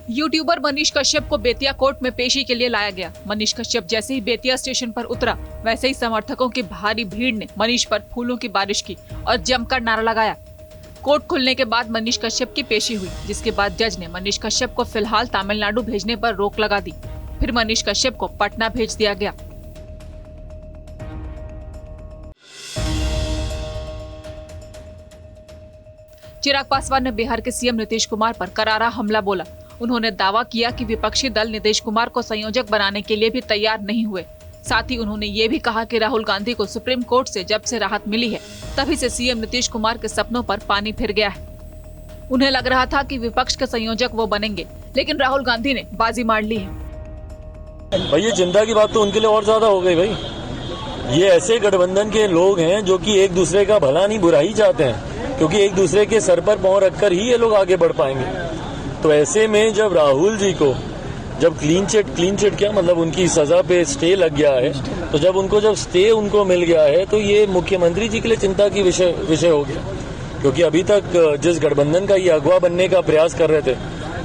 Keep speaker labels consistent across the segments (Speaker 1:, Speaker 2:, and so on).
Speaker 1: YouTuber Manish Kashyap को Bettiah court में पेशी के लिए लाया गया। मनीष कश्यप जैसे ही बेतिया स्टेशन पर उतरा, वैसे ही समर्थकों की भारी भीड़ ने मनीष पर फूलों की बारिश की और जमकर नारा लगाया। कोर्ट खुलने के बाद मनीष कश्यप की पेशी हुई, जिसके बाद जज ने मनीष कश्यप को फिलहाल तमिलनाडु भेजने पर रोक लगा दी। फिर मनीष कश्यप को पटना भेज दिया गया। चिराग पासवान ने बिहार के सीएम नीतीश कुमार पर करारा हमला बोला। उन्होंने दावा किया कि विपक्षी दल नीतीश कुमार को संयोजक बनाने के लिए भी तैयार नहीं हुए। साथ ही उन्होंने ये भी कहा कि राहुल गांधी को सुप्रीम कोर्ट से जब से राहत मिली है, तभी से सीएम नीतीश कुमार के सपनों पर पानी फिर गया है। उन्हें लग रहा था कि विपक्ष के संयोजक वो बनेंगे, लेकिन राहुल गांधी ने बाजी मार ली है।
Speaker 2: भाई ये चिंता की बात तो उनके लिए और ज्यादा हो गई। भाई ये ऐसे गठबंधन के लोग हैं जो कि एक दूसरे का भला नहीं बुरा ही चाहते हैं, क्योंकि एक दूसरे के सर पर पांव रखकर ही ये लोग आगे बढ़ पाएंगे। तो ऐसे में जब राहुल जी को जब क्लीन चिट क्या मतलब उनकी सजा पे स्टे लग गया है, तो जब स्टे उनको मिल गया है, तो ये मुख्यमंत्री जी के लिए चिंता की विषय हो गया। क्योंकि अभी तक जिस गठबंधन का ये अगवा बनने का प्रयास कर रहे थे,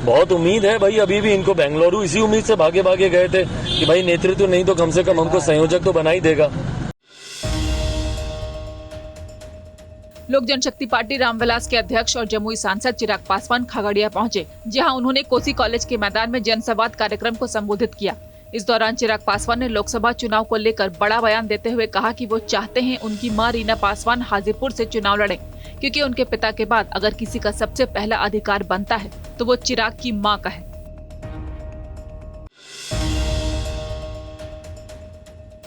Speaker 2: बहुत उम्मीद है भाई। अभी भी इनको बेंगलुरु इसी उम्मीद से भागे गए थे कि भाई नेतृत्व नहीं तो कम से कम हमको संयोजक तो बना ही देगा।
Speaker 1: लोक जनशक्ति पार्टी रामविलास के अध्यक्ष और जमुई सांसद चिराग पासवान खगड़िया पहुंचे, जहां उन्होंने कोसी कॉलेज के मैदान में जनसंवाद कार्यक्रम को संबोधित किया। इस दौरान चिराग पासवान ने लोकसभा चुनाव को लेकर बड़ा बयान देते हुए कहा कि वो चाहते हैं उनकी मां रीना पासवान हाजीपुर से चुनाव लड़े, क्योंकि उनके पिता के बाद अगर किसी का सबसे पहला अधिकार बनता है तो वो चिराग की मां का है।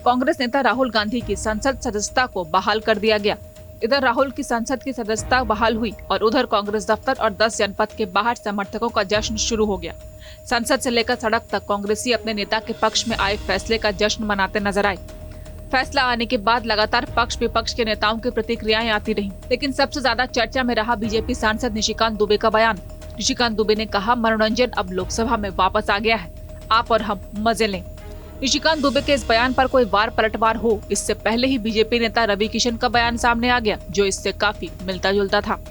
Speaker 1: कांग्रेस नेता राहुल गांधी की संसद सदस्यता को बहाल कर दिया गया। इधर राहुल की संसद की सदस्यता बहाल हुई और उधर कांग्रेस दफ्तर और 10 जनपद के बाहर समर्थकों का जश्न शुरू हो गया। संसद से लेकर सड़क तक कांग्रेसी अपने नेता के पक्ष में आए फैसले का जश्न मनाते नजर आए। फैसला आने के बाद लगातार पक्ष विपक्ष के नेताओं की प्रतिक्रियाएं आती रहीं, लेकिन सबसे ज्यादा चर्चा में रहा बीजेपी सांसद निशिकांत दुबे का बयान। निशिकांत दुबे ने कहा, मनोरंजन अब लोकसभा में वापस आ गया है, आप और हम मजे लें। निशिकांत दुबे के इस बयान पर कोई वार पलटवार हो, इससे पहले ही बीजेपी नेता रवि किशन का बयान सामने आ गया, जो इससे काफी मिलता जुलता था।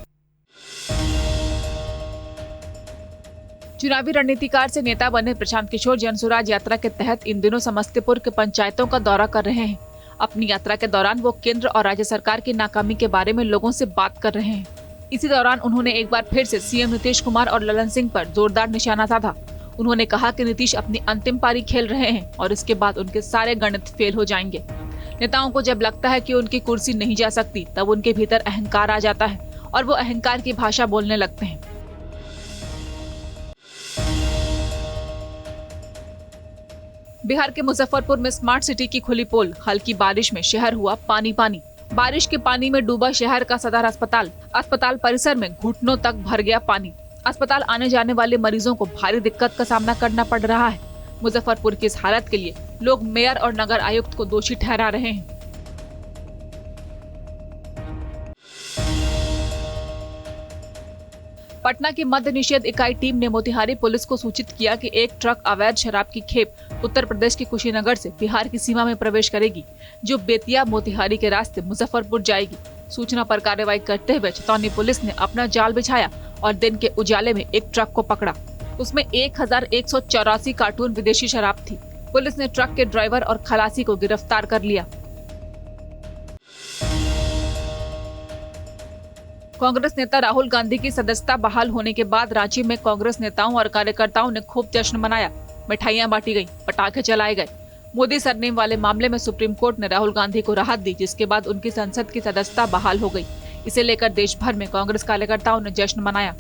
Speaker 1: चुनावी रणनीतिकार से नेता बने प्रशांत किशोर जनसुराज यात्रा के तहत इन दिनों समस्तीपुर के पंचायतों का दौरा कर रहे हैं। अपनी यात्रा के दौरान वो केंद्र और राज्य सरकार की नाकामी के बारे में लोगों से बात कर रहे हैं। इसी दौरान उन्होंने एक बार फिर से सीएम नीतीश कुमार और ललन सिंह पर जोरदार निशाना साधा। उन्होंने कहा कि नीतीश अपनी अंतिम पारी खेल रहे हैं और इसके बाद उनके सारे गणित फेल हो जाएंगे। नेताओं को जब लगता है कि उनकी कुर्सी नहीं जा सकती, तब उनके भीतर अहंकार आ जाता है और वो अहंकार की भाषा बोलने लगते हैं। बिहार के मुजफ्फरपुर में स्मार्ट सिटी की खुली पोल, हल्की बारिश में शहर हुआ पानी पानी। बारिश के पानी में डूबा शहर का सदर अस्पताल परिसर में घुटनों तक भर गया पानी। अस्पताल आने जाने वाले मरीजों को भारी दिक्कत का सामना करना पड़ रहा है। मुजफ्फरपुर की इस हालत के लिए लोग मेयर और नगर आयुक्त को दोषी ठहरा रहे हैं। पटना की मद्य निषेध इकाई टीम ने मोतिहारी पुलिस को सूचित किया कि एक ट्रक अवैध शराब की खेप उत्तर प्रदेश के कुशीनगर से बिहार की सीमा में प्रवेश करेगी, जो बेतिया मोतिहारी के रास्ते मुजफ्फरपुर जाएगी। सूचना पर कार्रवाई करते हुए छतौनी पुलिस ने अपना जाल बिछाया और दिन के उजाले में एक ट्रक को पकड़ा। उसमें 1184 कार्टून विदेशी शराब थी। पुलिस ने ट्रक के ड्राइवर और खलासी को गिरफ्तार कर लिया। कांग्रेस नेता राहुल गांधी की सदस्यता बहाल होने के बाद रांची में कांग्रेस नेताओं और कार्यकर्ताओं ने खूब जश्न मनाया। मिठाइयां बांटी गईं, पटाखे चलाए गए। मोदी सरनेम वाले मामले में सुप्रीम कोर्ट ने राहुल गांधी को राहत दी, जिसके बाद उनकी संसद की सदस्यता बहाल हो गई। इसे लेकर देश भर में कांग्रेस कार्यकर्ताओं ने जश्न मनाया।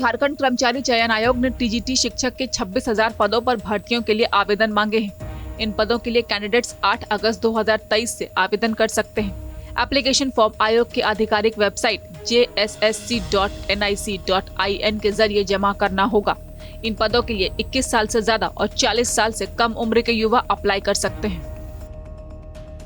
Speaker 1: झारखंड कर्मचारी चयन आयोग ने टीजीटी शिक्षक के 26,000 पदों पर भर्तियों के लिए आवेदन मांगे हैं। इन पदों के लिए कैंडिडेट्स 8 अगस्त 2023 से आवेदन कर सकते हैं। एप्लीकेशन फॉर्म आयोग की आधिकारिक वेबसाइट jssc.nic.in के जरिए जमा करना होगा। इन पदों के लिए 21 साल से ज्यादा और 40 साल से कम उम्र के युवा अप्लाई कर सकते हैं।